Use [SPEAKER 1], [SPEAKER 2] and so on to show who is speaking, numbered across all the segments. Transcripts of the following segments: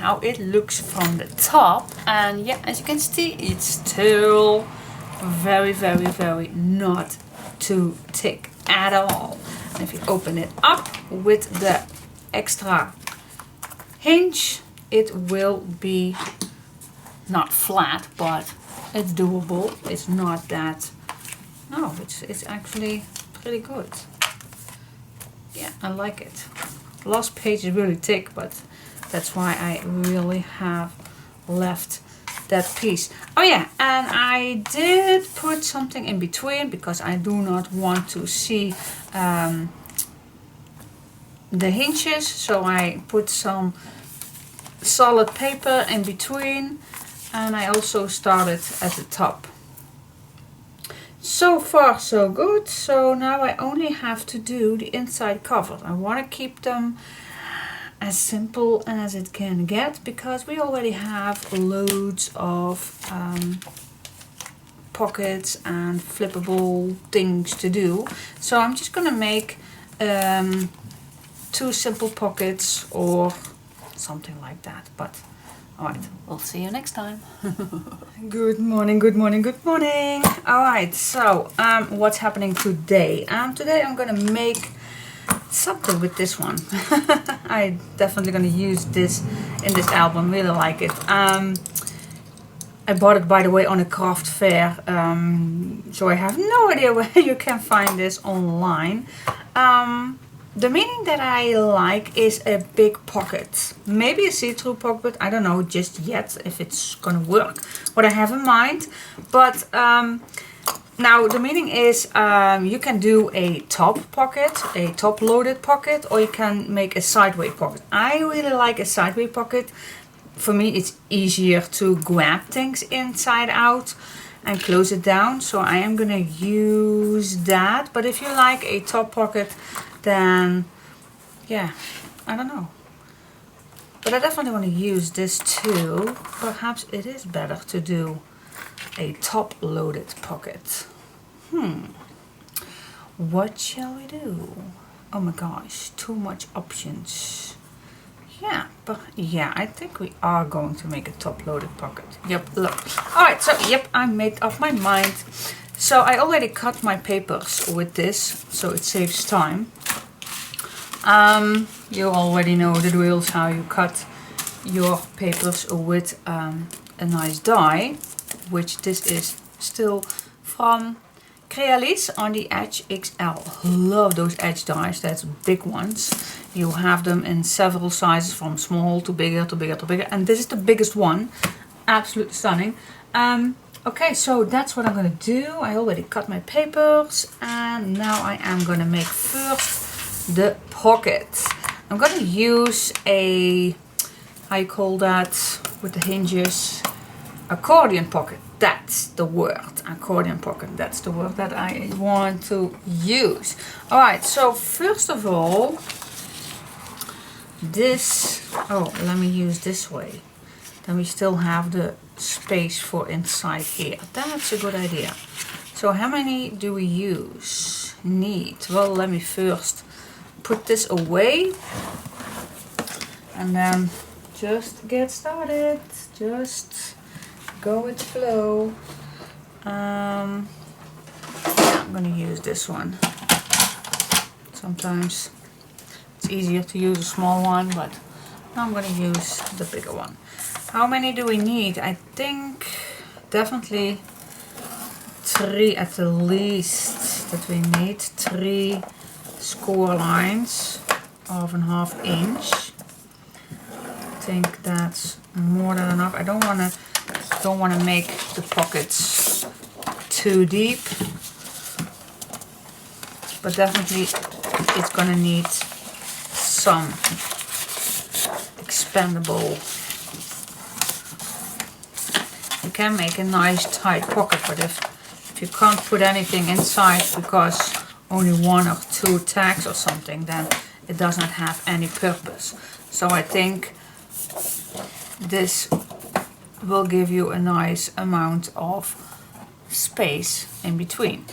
[SPEAKER 1] how it looks from the top. And yeah, as you can see, it's still very, very, very not too thick at all. And if you open it up with the extra hinge, it will be not flat, but it's doable. It's not that, no, it's actually pretty good. Yeah, I like it. Last page is really thick, but that's why I really have left that piece. Oh yeah, and I did put something in between because I do not want to see the hinges, so I put some solid paper in between, and I also started at the top. So far so good. So now I only have to do the inside cover. I want to keep them as simple as it can get because we already have loads of pockets and flippable things to do. So I'm just gonna make 2 simple pockets or something like that. But alright, we'll see you next time. Good morning, good morning, good morning. Alright, so what's happening today? Today I'm gonna make something with this one. I'm definitely gonna use this in this album, really like it. I bought it, by the way, on a craft fair, so I have no idea where you can find this online. The meaning that I like is a big pocket, maybe a see-through pocket. I don't know just yet if it's gonna work, what I have in mind. But now the meaning is you can do a top pocket, a top loaded pocket, or you can make a sideway pocket. I really like a sideway pocket. For me it's easier to grab things inside out and close it down, so I am gonna use that. But if you like a top pocket, then yeah, I don't know, but I definitely want to use this too. Perhaps it is better to do a top loaded pocket. What shall we do? Oh my gosh, too much options. Yeah, but yeah, I think we are going to make a top loaded pocket. Yep, look. Alright, so yep, I made up my mind. So I already cut my papers with this, so it saves time. You already know the drills, how you cut your papers with a nice die, which this is still from Crealis on the Edge XL. Love those edge dies, that's big ones. You have them in several sizes, from small to bigger to bigger to bigger, and this is the biggest one. Absolutely stunning. Okay, so that's what I'm gonna do. I already cut my papers, and now I am gonna make first the pocket. I'm gonna use a, how you call that, with the hinges, accordion pocket. That's the word, accordion pocket. That's the word that I want to use. Alright, so first of all, this, oh, let me use this way. Then we still have the space for inside here. That's a good idea. So how many do we need? Well, let me first put this away and then just get started. Just go with flow. Yeah, I'm gonna use this one. Sometimes it's easier to use a small one, but I'm gonna use the bigger one. How many do we need? I think definitely 3 at the least that we need. 3 score lines of a ½ inch. I think that's more than enough. I don't want to make the pockets too deep, but definitely it's gonna need some expandable. You can make a nice tight pocket, but if you can't put anything inside because only 1 or 2 tags or something, then it does not have any purpose. So I think this will give you a nice amount of space in between.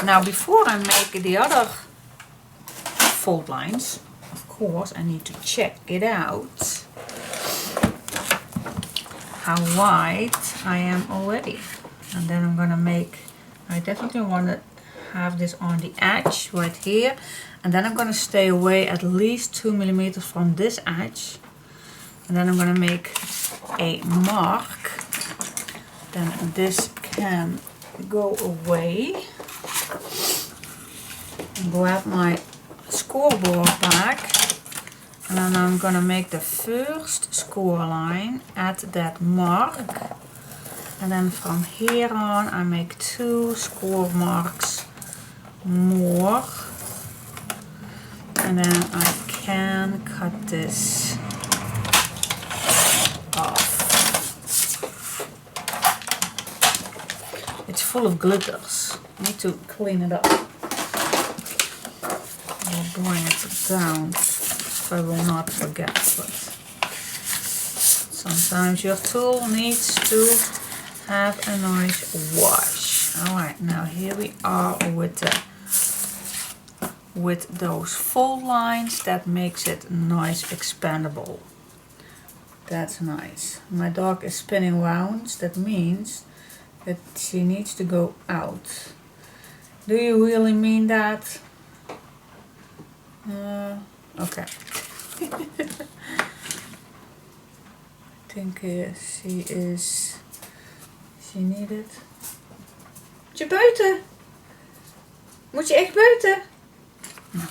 [SPEAKER 1] Now before I make the other fold lines, of course I need to check it out. how white I am already. And then I'm gonna make, I definitely want to have this on the edge right here. And then I'm gonna stay away at least 2 millimeters from this edge. And then I'm gonna make a mark. Then this can go away. Grab my scoreboard back. And then I'm gonna make the first score line at that mark. And then from here on I make 2 score marks more. And then I can cut this off. It's full of glitters. I need to clean it up. I'll bring it down so I will not forget. But sometimes your tool needs to have a nice wash. Alright, now here we are with those fold lines. That makes it nice expandable. That's nice. My dog is spinning rounds. That means that she needs to go out. Do you really mean that? Okay. I think she needed. Moet je buiten? Moet je echt buiten? No.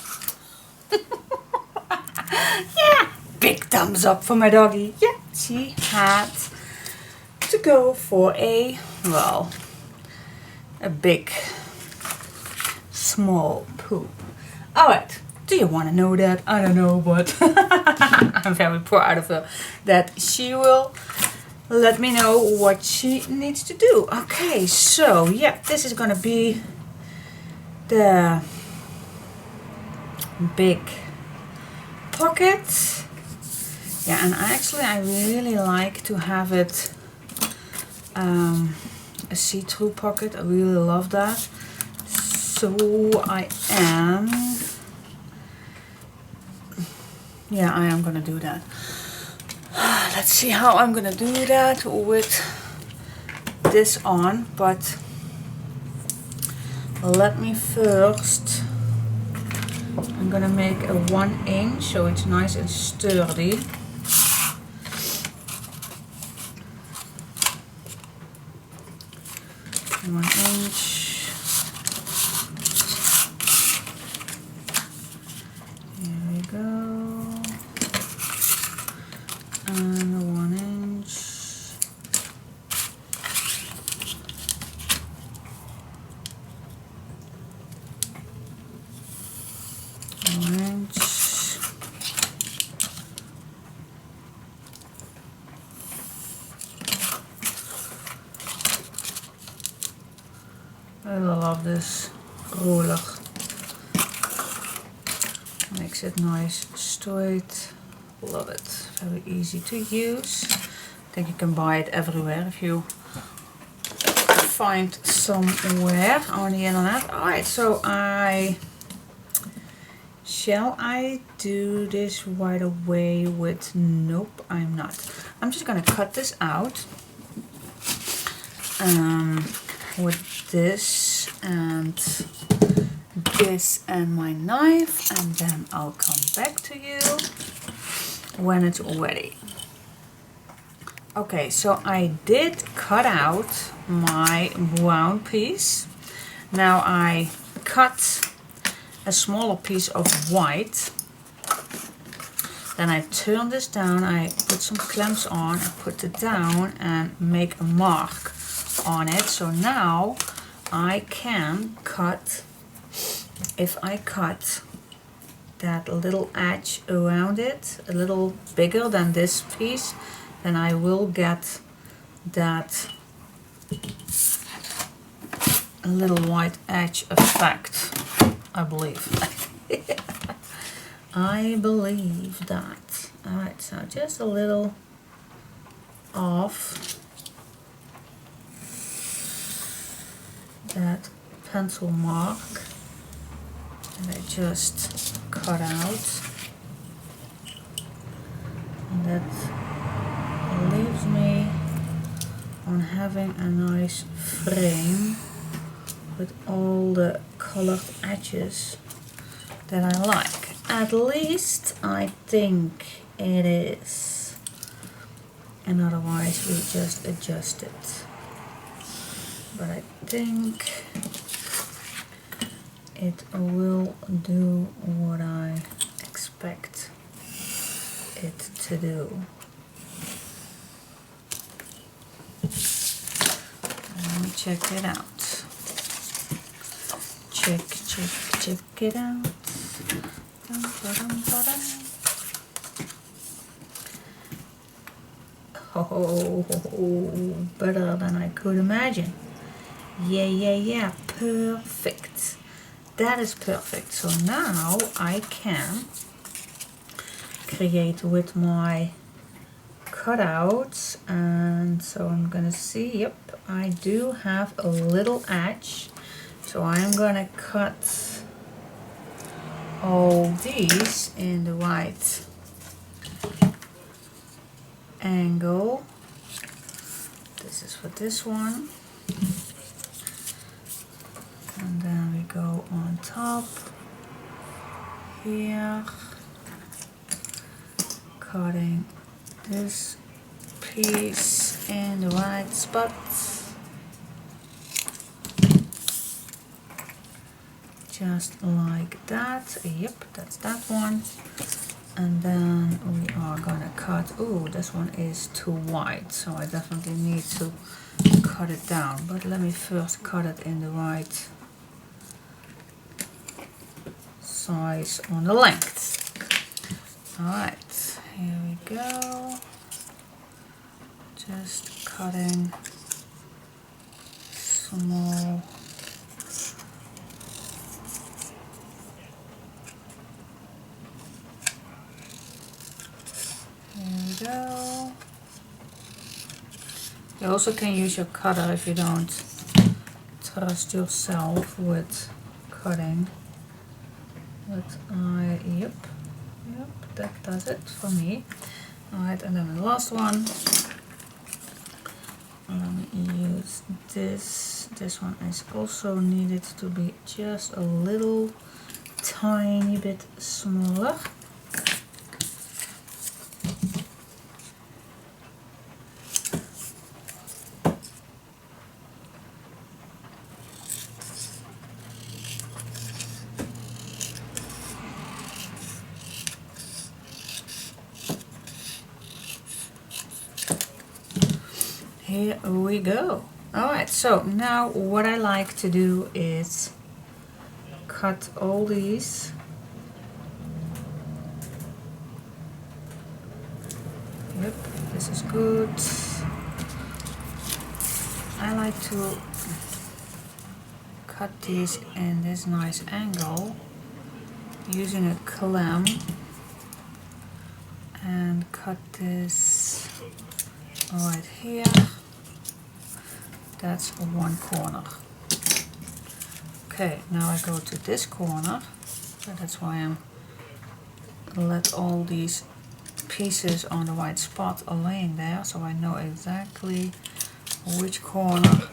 [SPEAKER 1] Yeah, big thumbs up for my doggy. Yeah, she had to go for a big small poop. Alright, do you want to know that? I don't know, but I'm very proud of her that she will let me know what she needs to do. Okay, so yeah, this is gonna be the big pocket. Yeah, and actually I really like to have it a see-through pocket. I really love that. So I am gonna do that. Let's see how I'm gonna do that with this on, but let me first, I'm gonna make a 1 inch so it's nice and sturdy. One inch. Here we go. And 1 inch. 1 inch. I love this ruler. Makes it nice, straight. Love it. Very easy to use. I think you can buy it everywhere if you find somewhere on the internet. Alright, so shall I do this right away with, nope, I'm not. I'm just gonna cut this out with this and my knife, and then I'll come back to you when it's ready. Okay, so I did cut out my brown piece. Now I cut a smaller piece of white. Then I turn this down, I put some clamps on, I put it down and make a mark on it. So now I can cut, if I cut that little edge around it a little bigger than this piece, then I will get that little white edge effect, I believe. I believe that. Alright, so just a little off that pencil mark, and I just cut out, and that leaves me on having a nice frame with all the colored edges that I like. At least I think it is. And otherwise we just adjust it. But I think it will do what I expect it to do. Let me check it out. Check it out. Oh, better than I could imagine. Yeah, perfect. That is perfect. So now I can create with my cutouts, and so I'm gonna see, yep, I do have a little edge. So I'm gonna cut all these in the right angle. This is for this one. And then we go on top here, cutting this piece in the right spot. Just like that. Yep, that's that one. And then we are gonna cut, oh, this one is too wide, so I definitely need to cut it down. But let me first cut it in the right size on the length. Alright, here we go. Just cutting small go. You also can use your cutter if you don't trust yourself with cutting. But yep, that does it for me. Alright, and then the last one. Let me use this. This one is also needed to be just a little tiny bit smaller. Here we go. Alright, so now what I like to do is cut all these. Yep, this is good. I like to cut these in this nice angle using a clamp and cut this right here. That's one corner. Okay, now I go to this corner. So that's why I'm let all these pieces on the white spot are laying there, so I know exactly which corner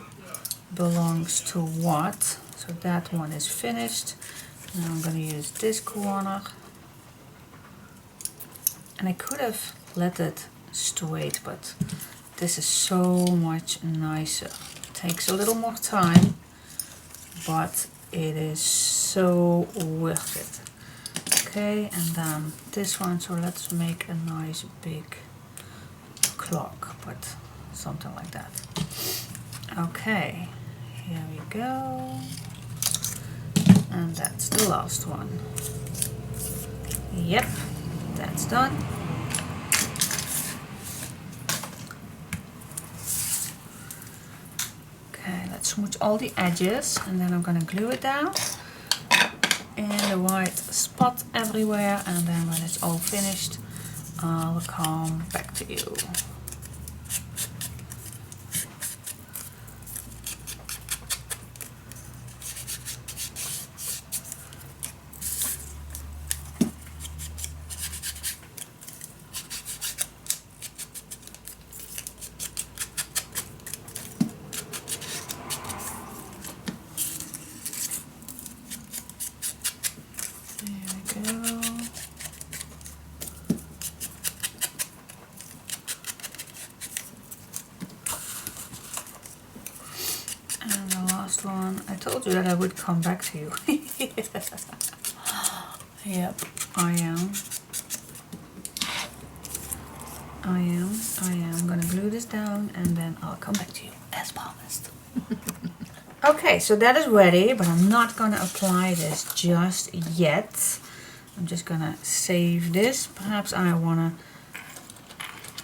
[SPEAKER 1] belongs to what. So that one is finished. Now I'm going to use this corner. And I could have let it straight, but this is so much nicer. Takes a little more time, but it is so worth it. Okay, and then this one, so let's make a nice big clock, but something like that. Okay, here we go. And that's the last one. Yep, that's done. Okay, let's smooth all the edges, and then I'm gonna glue it down in the right spot everywhere, and then when it's all finished, I'll come back to you. I told you that I would come back to you. Yep, I am. I'm gonna glue this down and then I'll come back to you as promised. Okay, so that is ready, but I'm not gonna apply this just yet. I'm just gonna save this. Perhaps I wanna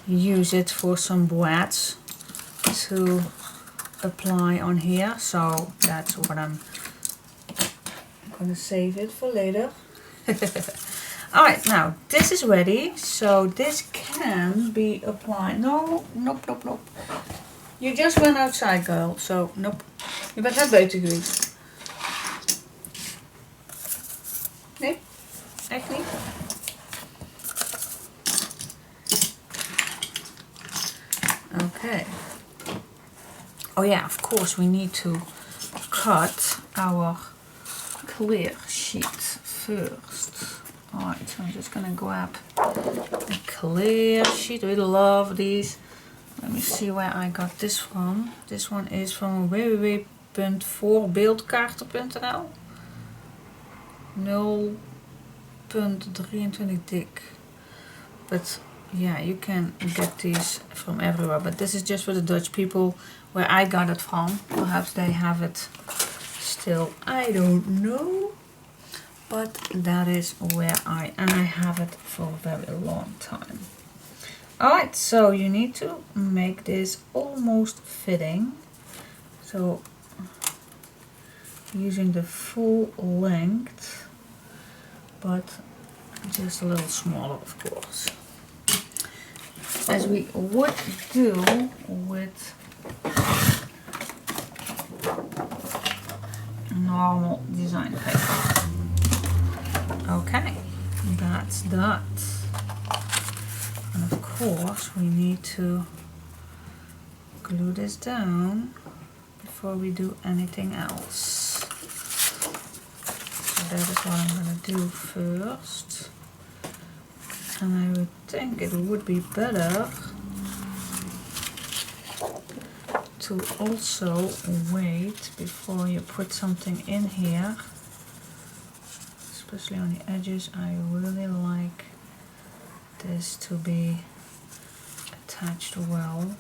[SPEAKER 1] use it for some braids to apply on here, so that's what I'm gonna save it for later. Alright, now this is ready, so this can be applied. No, nope. You just went outside, girl, so nope. Je bent net buiten geweest. Nee? Echt niet? Okay. Oh yeah, of course we need to cut our clear sheet first. Alright, so I'm just gonna grab a clear sheet. We love these. Let me see where I got this from. This one is from www.voorbeeldkaarten.nl. 0.23 dik. But yeah, you can get these from everywhere. But this is just for the Dutch people where I got it from. Perhaps they have it still. I don't know. But that is where I have it for a very long time. Alright, so you need to make this almost fitting. So using the full length, but just a little smaller, of course. As we would do with normal design paper. Okay, that's that. And of course we need to glue this down before we do anything else. So that is what I'm going to do first. And I would think it would be better to also wait before you put something in here. Especially on the edges, I really like this to be attached well.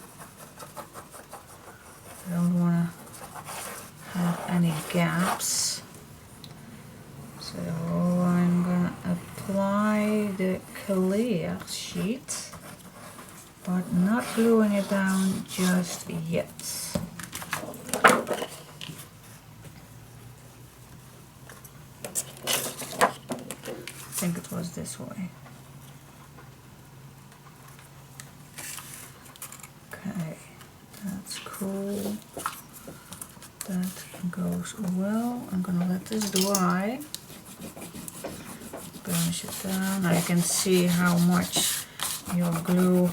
[SPEAKER 1] I don't want to have any gaps. So I'm gonna apply the clear sheet, but not gluing it down just yet. I think it was this way. Okay, that's cool. That goes well. I'm gonna let this dry. Burnish it down. Now you can see how much your glue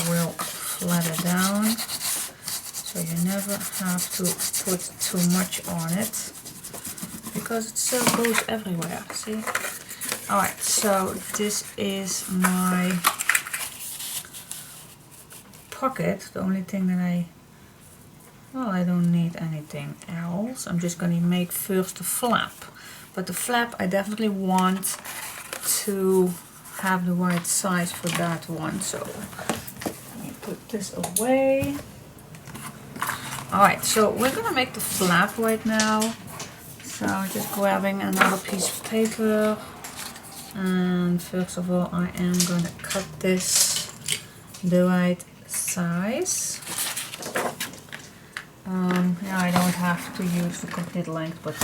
[SPEAKER 1] will flatten down. So you never have to put too much on it because it still goes everywhere. See? Alright, so this is my pocket. The only thing that I don't need anything else. I'm just going to make first the flap. But the flap I definitely want to have the right size for that one. So let me put this away. Alright, so we're going to make the flap right now. So just grabbing another piece of paper. And first of all, I am going to cut this the right size. Yeah, I don't have to use the complete length, but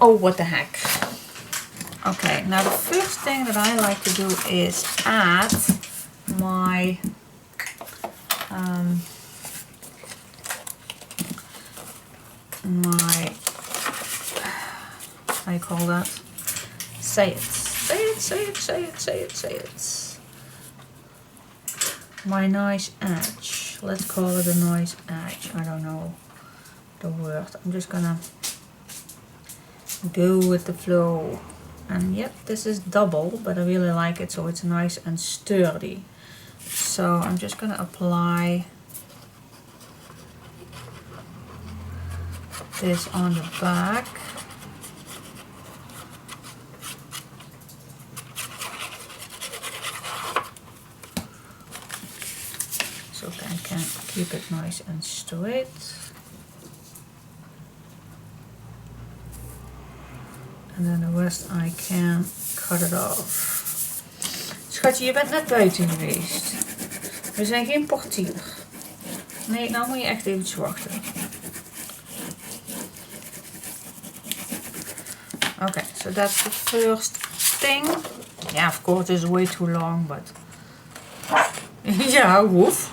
[SPEAKER 1] oh, what the heck. Okay, now the first thing that I like to do is add my how you call that? Say it. My nice edge. Let's call it a nice edge. I don't know the word. I'm just gonna go with the flow. And yep, this is double, but I really like it so it's nice and sturdy. So I'm just gonna apply this on the back. So I can keep it nice and straight. En dan de rest I can cut it off. Schatje, je bent net buiten geweest. We zijn geen portier. Nee, nou moet je echt even wachten. Okay, so that's the first thing. Yeah, of course it's way too long, but... ja, woef.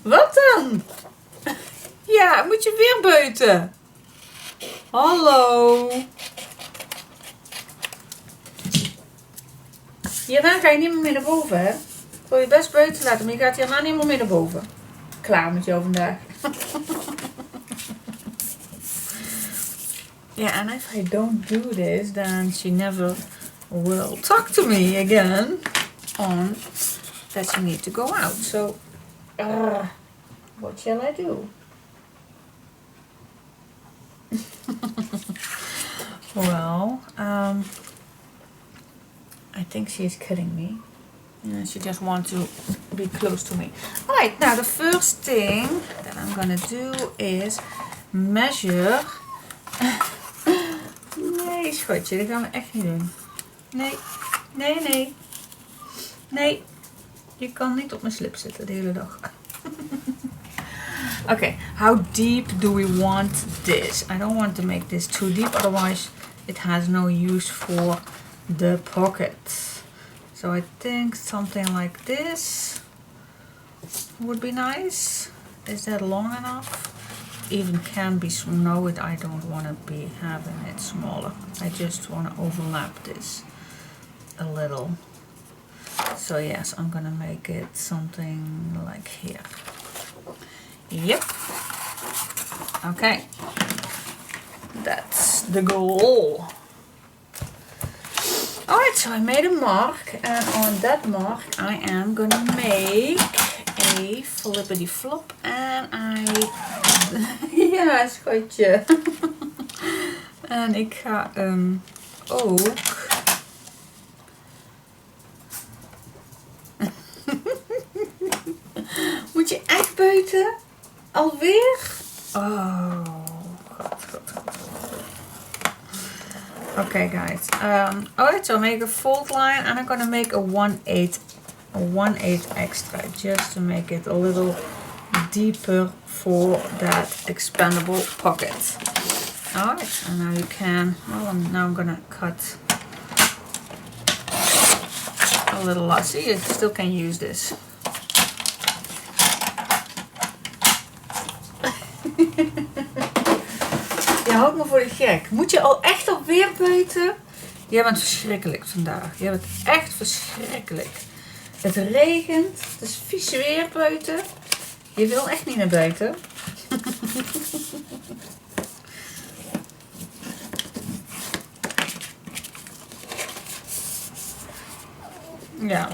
[SPEAKER 1] Wat dan? Ja, moet je weer buiten? Hallo. Hierna ga je niet meer mee naar boven, hè? Ik wil je best buiten laten, maar je gaat hierna niet meer mee naar boven. Klaar met jou vandaag. Yeah, and if I don't do this, then she never will talk to me again on that she needs to go out. So, what shall I do? Well, I think she's kidding me. And she just wants to be close to me. Alright, now the first thing that I'm gonna do is measure. Nee, schatje, dat gaan we echt niet doen. Nee, nee, nee. Nee, je kan niet op mijn slip zitten de hele dag. Okay, how deep do we want this? I don't want to make this too deep, otherwise it has no use for the pocket. So I think something like this would be nice. Is that long enough? Even can be no, I don't want to be having it smaller. I just want to overlap this a little. So yes, I'm gonna make it something like here. Yep. Okay. That's the goal. Alright, so I made a mark, and on that mark I am gonna make a flippity flop, and ja, schatje. En ik ga ook moet je echt buiten? Alweer? Oh, god. Okay, guys. Alright, so make a fold line, and I'm gonna make a 1/8 extra, just to make it a little deeper for that expandable pocket. Alright, and now you can. Well, now I'm gonna cut a little lot. See, you still can use this. Je houdt me voor de gek. Moet je al echt alweer buiten? Jij bent verschrikkelijk vandaag. Jij bent echt verschrikkelijk. Het regent. Het is vies weer buiten. Je wil echt niet naar buiten. Ja,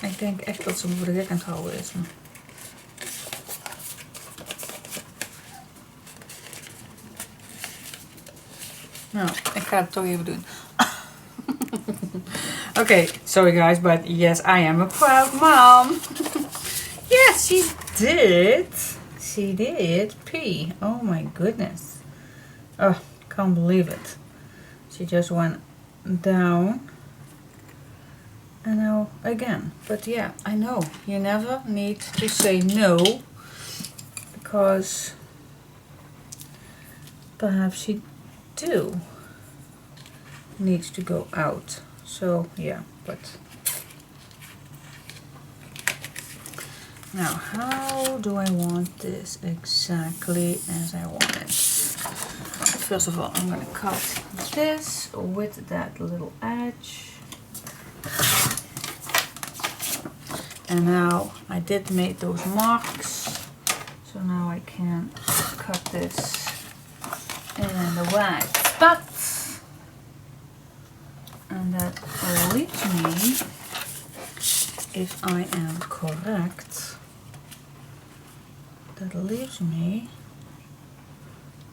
[SPEAKER 1] ik denk echt dat ze me voor de gek aan het houden is. Nou, ik ga het toch even doen. Okay, sorry guys, but yes, I am a proud mom. Yes, she did. She did pee. Oh my goodness. Oh, can't believe it. She just went down. And now again. But yeah, I know. You never need to say no. Because perhaps she needs to go out. So yeah, but now how do I want this exactly as I want it? First of all, I'm going to cut this with that little edge. And now I did make those marks, so now I can cut this in the right spot. And that leaves me, if I am correct, that leaves me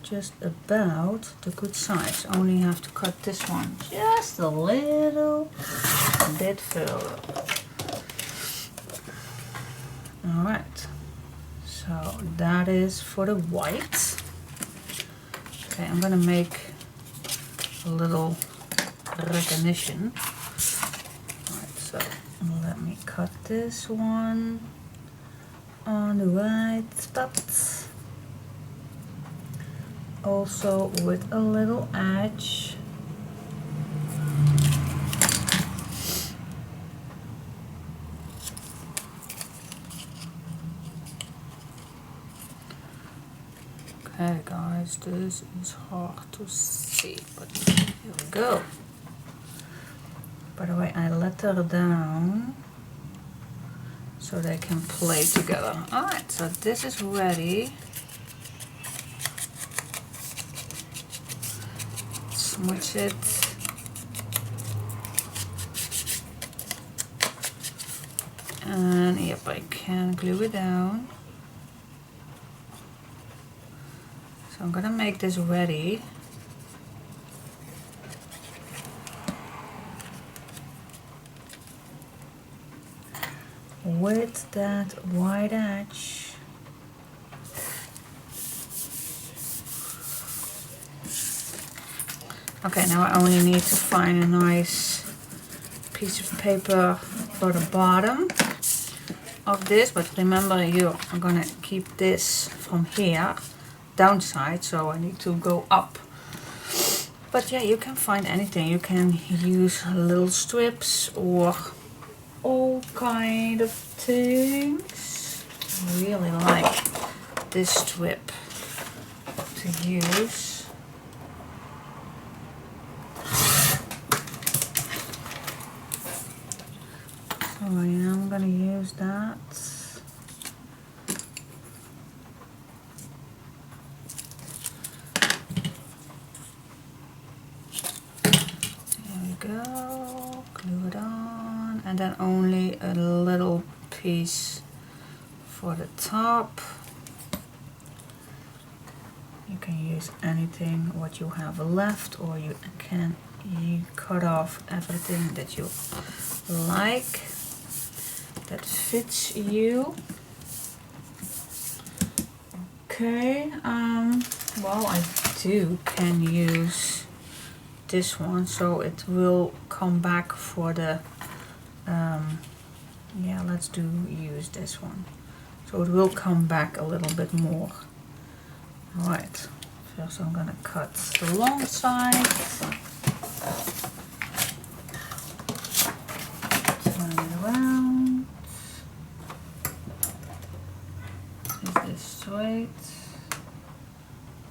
[SPEAKER 1] just about the good size. Only have to cut this one just a little bit further. Alright, so that is for the white. Okay, I'm gonna make a little recognition. Alright, so let me cut this one on the right spot. Also with a little edge. Okay guys, this is hard to see, but here we go. By the way, I let her down so they can play together. Alright, so this is ready. Smooch it. And yep, I can glue it down. So I'm gonna make this ready. With that white edge. Okay, now I only need to find a nice piece of paper for the bottom of this, but remember you are gonna keep this from here downside, so I need to go up. But yeah, you can find anything. You can use little strips or all kind of things. I really like this strip to use. So yeah, I'm gonna use that. There we go, glue it on, and then only a little piece for the top. You can use anything what you have left, or you can cut off everything that you like, that fits you. Okay, well, I can use this one, so it will come back for the yeah, let's use this one, so it will come back a little bit more. Alright, first I'm gonna cut the long side, turn it around. Is this straight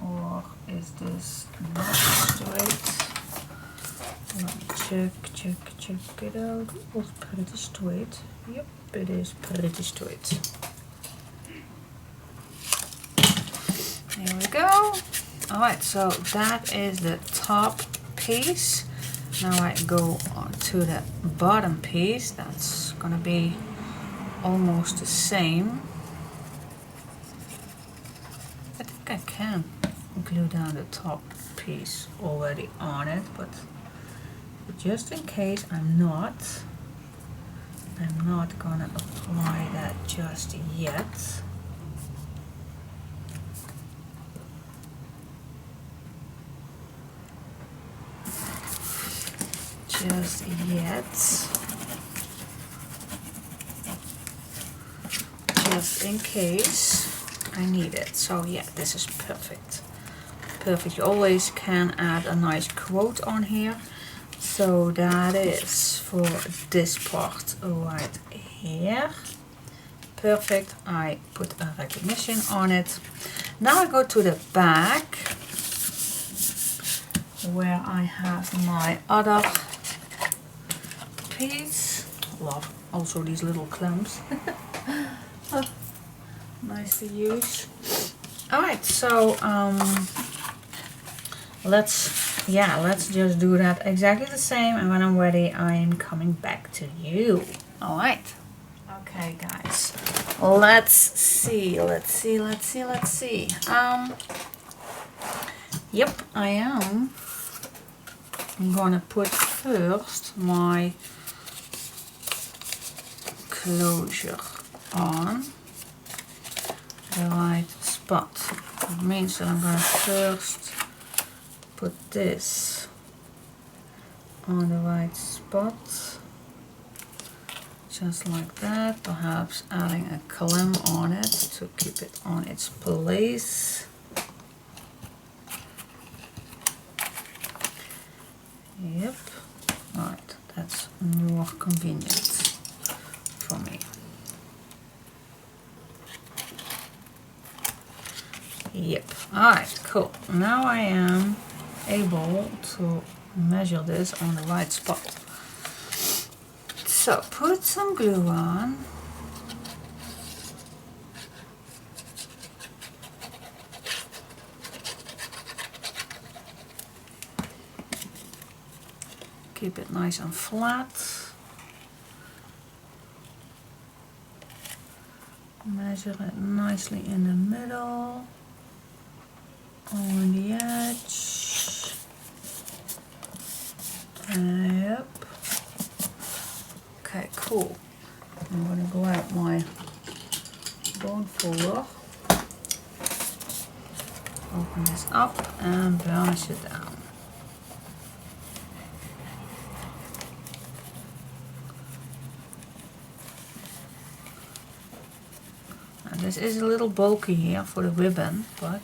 [SPEAKER 1] or is this not straight? Let me check it out. Oh, it's pretty straight. Yep, it is pretty straight. Here we go. Alright, so that is the top piece. Now I go on to the bottom piece. That's gonna be almost the same. I think I can glue down the top piece already on it, but just in case I'm not gonna apply that just yet. Just yet. Just in case I need it. So yeah, this is perfect. Perfect. You always can add a nice quote on here. So that is for this part right here. Perfect. I put a recognition on it. Now I go to the back where I have my other piece. Love also these little clamps. Oh, nice to use. Alright, so let's just do that exactly the same, and when I'm ready I am coming back to you. Alright. Okay guys, let's see. Yep, I am. I'm gonna put first my closure on the right spot. That means that I'm gonna first put this on the right spot, just like that, perhaps adding a clamp on it to keep it on its place. Yep, right, that's more convenient for me. Yep, alright, cool. Now I am able to measure this on the right spot. So put some glue on. Keep it nice and flat. Measure it nicely in the middle, on the edge. Yep. Okay, cool. I'm going to grab my bone folder, open this up and burnish it down. And this is a little bulky here for the ribbon, but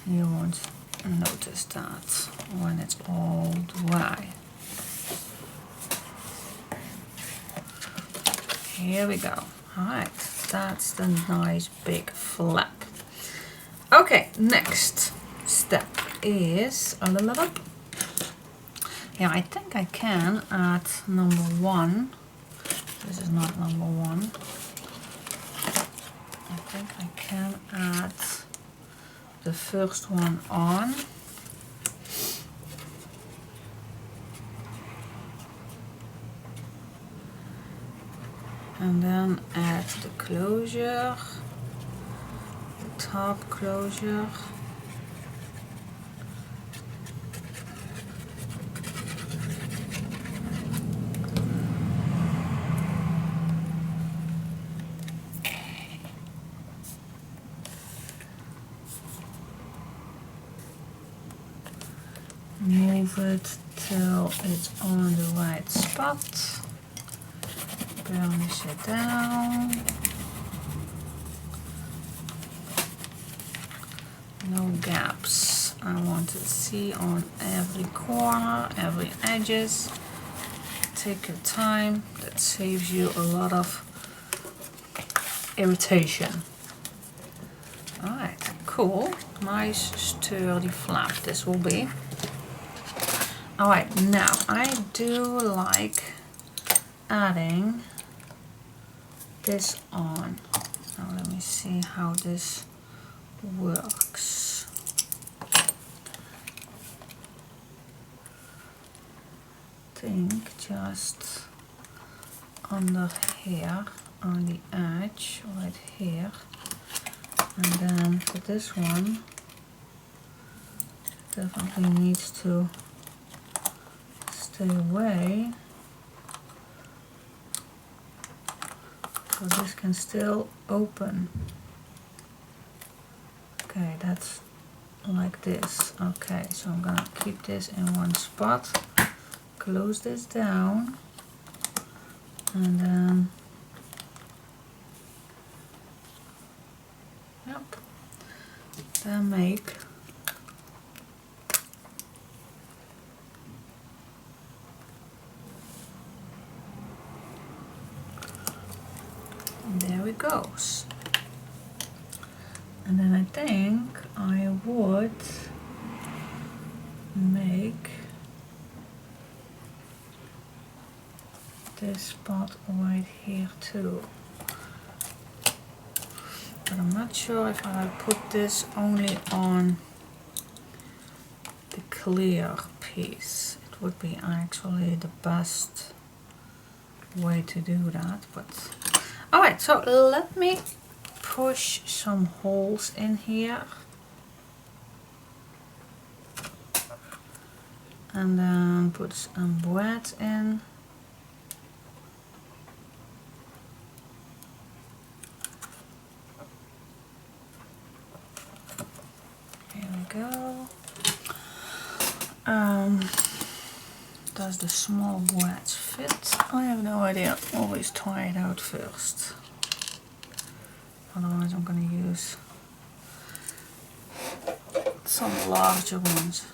[SPEAKER 1] you won't notice that when it's all dry. Here we go. Alright, that's the nice big flap. Okay, next step is yeah, I think I can add number 1. This is not number 1. I think I can add the first one on. And then add the closure, the top closure. Move it till it's on the right spot. Burnish it down. No gaps. I want to see on every corner, every edges. Take your time. That saves you a lot of irritation. Alright, cool. Nice sturdy flap this will be. Alright, now I do like adding this on. Now let me see how this works. I think just under here on the edge, right here. And then for this one, definitely needs to stay away. So this can still open. Okay, that's like this. Okay, so I'm gonna keep this in one spot, close this down, and then, yep, then make there it goes. And then I think I would make this spot right here too. But I'm not sure if I put this only on the clear piece. It would be actually the best way to do that, but alright, so let me push some holes in here. And then put some wet in. Here we go. Does the small wedge fit? I have no idea. Always try it out first. Otherwise I'm going to use some larger ones.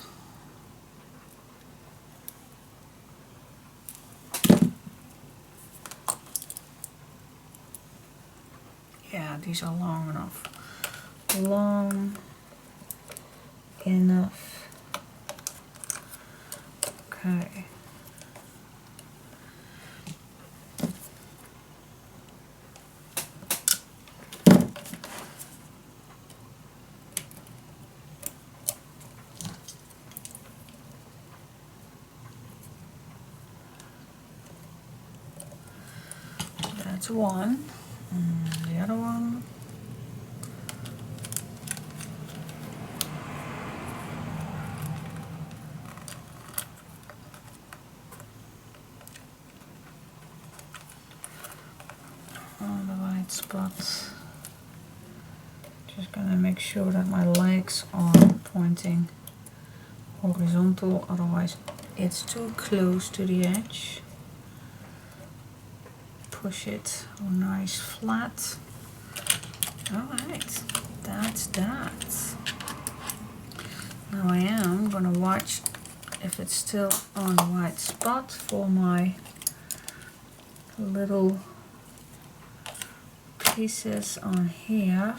[SPEAKER 1] Yeah, these are long enough. Long enough. Okay. That's one. And the other one. On the right spot. Just gonna make sure that my legs are pointing horizontal, otherwise it's too close to the edge. Push it nice flat. Alright, that's that. Now I am gonna watch if it's still on the right spot for my little pieces on here.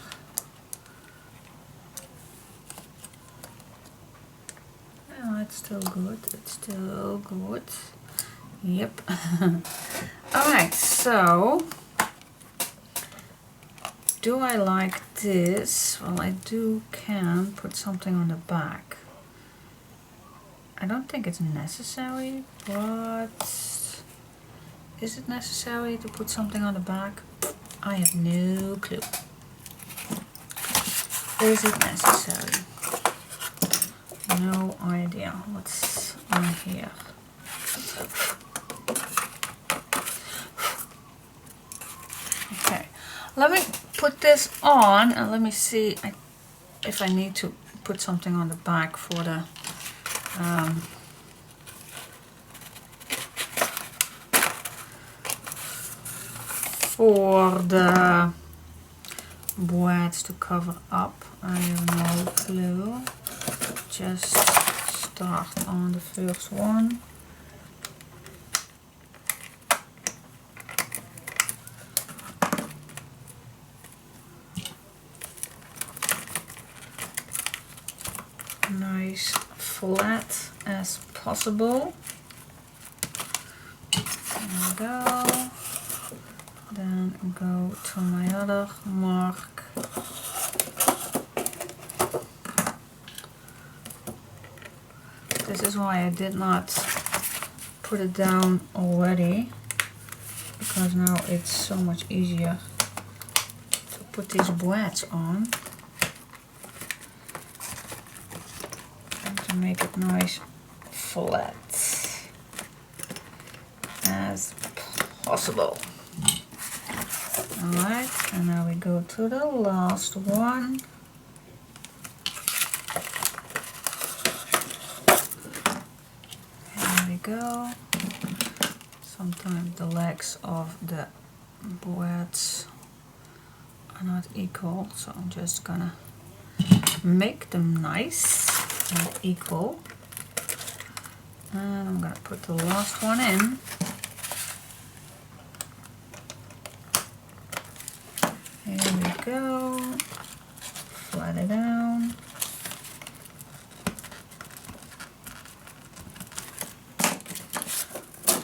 [SPEAKER 1] Oh, it's still good, it's still good. Yep. Alright, so do I like this? Well, I can put something on the back. I don't think it's necessary, but is it necessary to put something on the back? I have no clue. Is it necessary? No idea. What's on here? Okay, let me put this on and let me see if I need to put something on the back for the boards to cover up. I have no clue. Just start on the first one. Nice flat as possible. There we go. Then go to my other mark. This is why I did not put it down already, because now it's so much easier to put these boards on and to make it nice flat as possible. Alright, and now we go to the last one. Here we go. Sometimes the legs of the boards are not equal, so I'm just gonna make them nice and equal. And I'm gonna put the last one in. Here we go. Flat it down.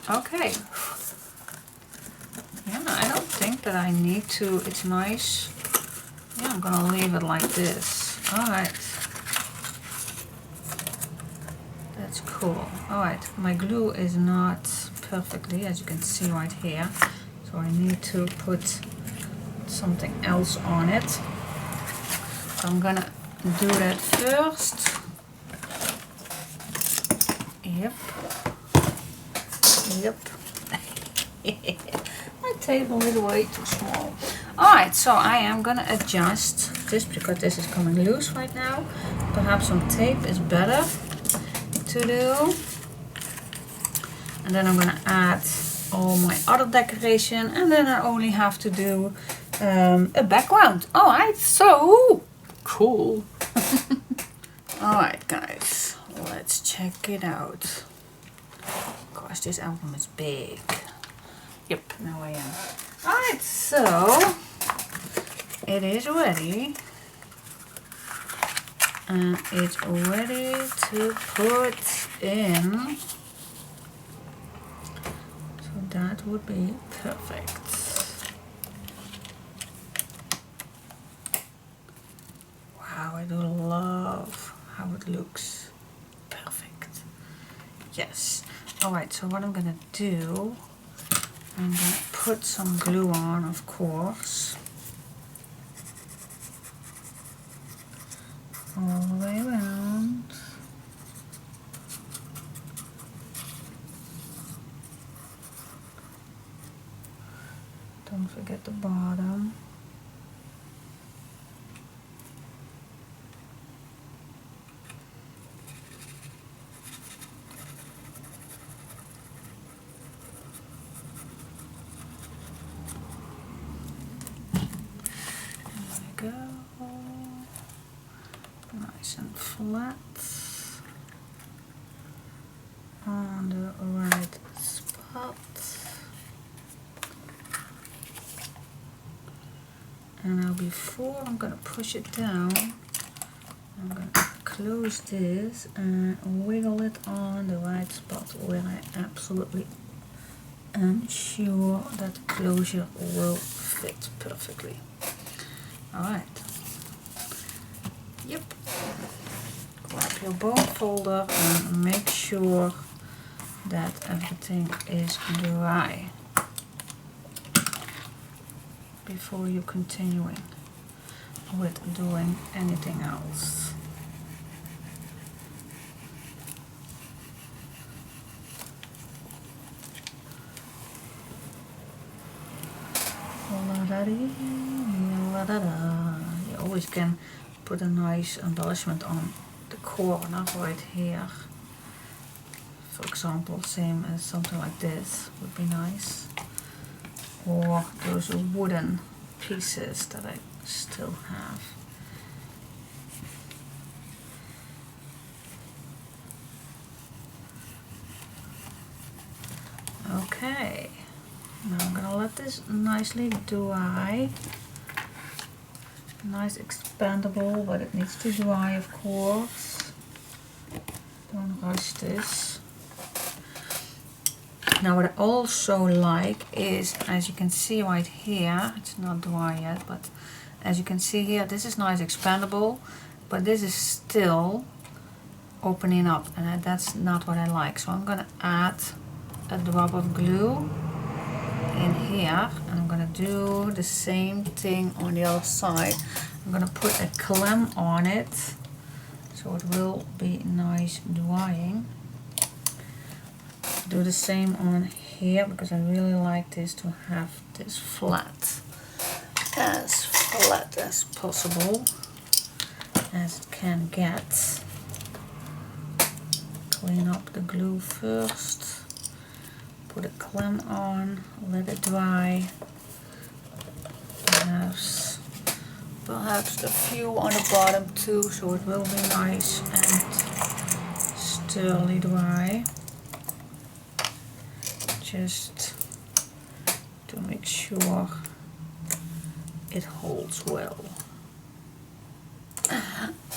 [SPEAKER 1] Okay. Yeah, I don't think that I need to. It's nice. Yeah, I'm gonna leave it like this. Alright. That's cool. Alright, my glue is not perfectly, as you can see right here. So I need to put something else on it. So I'm gonna do that first. Yep. My table is way too small. Alright, so I am gonna adjust this because this is coming loose right now. Perhaps some tape is better to do. And then I'm gonna add all my other decoration, and then I only have to do a background. Alright, so cool. Alright guys, let's check it out. Gosh, this album is big. Yep, now I am. Alright, so it is ready. And it's ready to put in. So that would be perfect. Wow, I do love how it looks. Perfect. Yes. Alright, so what I'm gonna do, I'm gonna put some glue on, of course. All the way around. Don't forget the bottom. There we go. Nice and flat on the right spot. And now before I'm gonna push it down, I'm gonna close this and wiggle it on the right spot where I absolutely am sure that the closure will fit perfectly. Alright. Yep. Grab your bone folder and make sure that everything is dry before you continuing with doing anything else. You always can put a nice embellishment on the corner right here. For example, same as something like this would be nice. Or those wooden pieces that I still have. Okay, now I'm gonna let this nicely dry. Nice expandable, but it needs to dry, of course. Don't rush this. Now what I also like is, as you can see right here, it's not dry yet, but as you can see here, this is nice expandable, but this is still opening up, and that's not what I like. So I'm gonna add a drop of glue in here, and I'm gonna do the same thing on the other side. I'm gonna put a clamp on it so it will be nice drying. Do the same on here because I really like this to have this flat as possible as it can get. Clean up the glue first. Put a clamp on, let it dry. Perhaps a few on the bottom too, so it will be nice and sturdy dry. Just to make sure it holds well.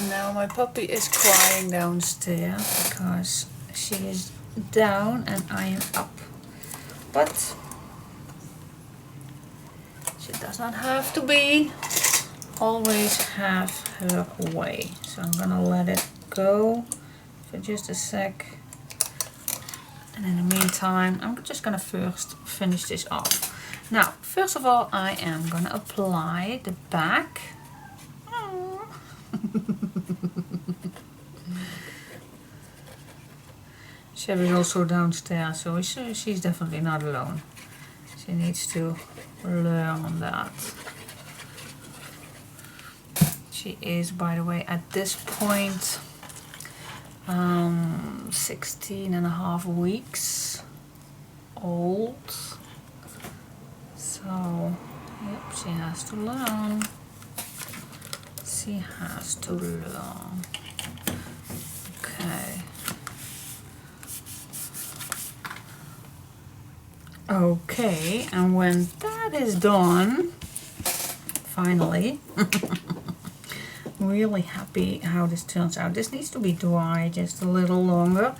[SPEAKER 1] Now my puppy is crying downstairs because she is down and I am up. But she does not have to be. Always have her way. So I'm gonna let it go for just a sec. And in the meantime, I'm just gonna first finish this off. Now, first of all, I am gonna apply the back. Sherry's also downstairs, so she's definitely not alone. She needs to learn that. She is, by the way, at this point 16 and a half weeks old. So, yep, she has to learn. She has to learn. Okay. Okay, and when that is done, finally, really happy how this turns out. This needs to be dry just a little longer,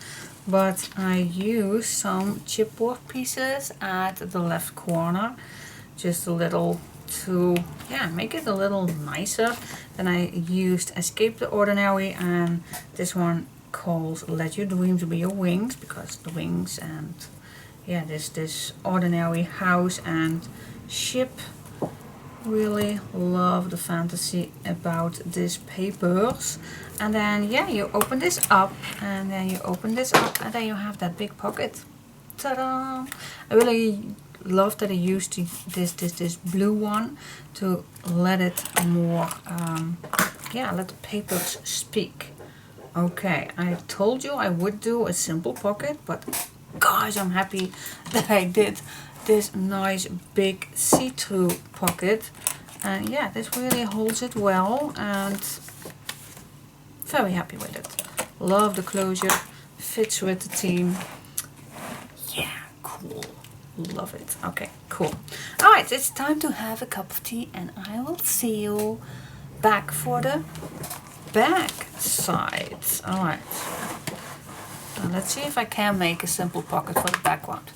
[SPEAKER 1] but I use some chipboard pieces at the left corner, just a little to make it a little nicer. Then I used Escape the Ordinary, and this one calls Let Your Dreams Be Your Wings, because the wings and this ordinary house and ship. Really love the fantasy about these papers. And then you open this up, and then you open this up, and then you have that big pocket. Ta-da! I really love that I used this blue one to let it more let the papers speak. Okay, I told you I would do a simple pocket, but gosh, I'm happy that I did this nice big see-through pocket. And this really holds it well, and very happy with it. Love the closure, fits with the theme. Yeah, cool. Love it. Okay, cool. Alright, it's time to have a cup of tea, and I will see you back for the back sides. Alright. Let's see if I can make a simple pocket for the background.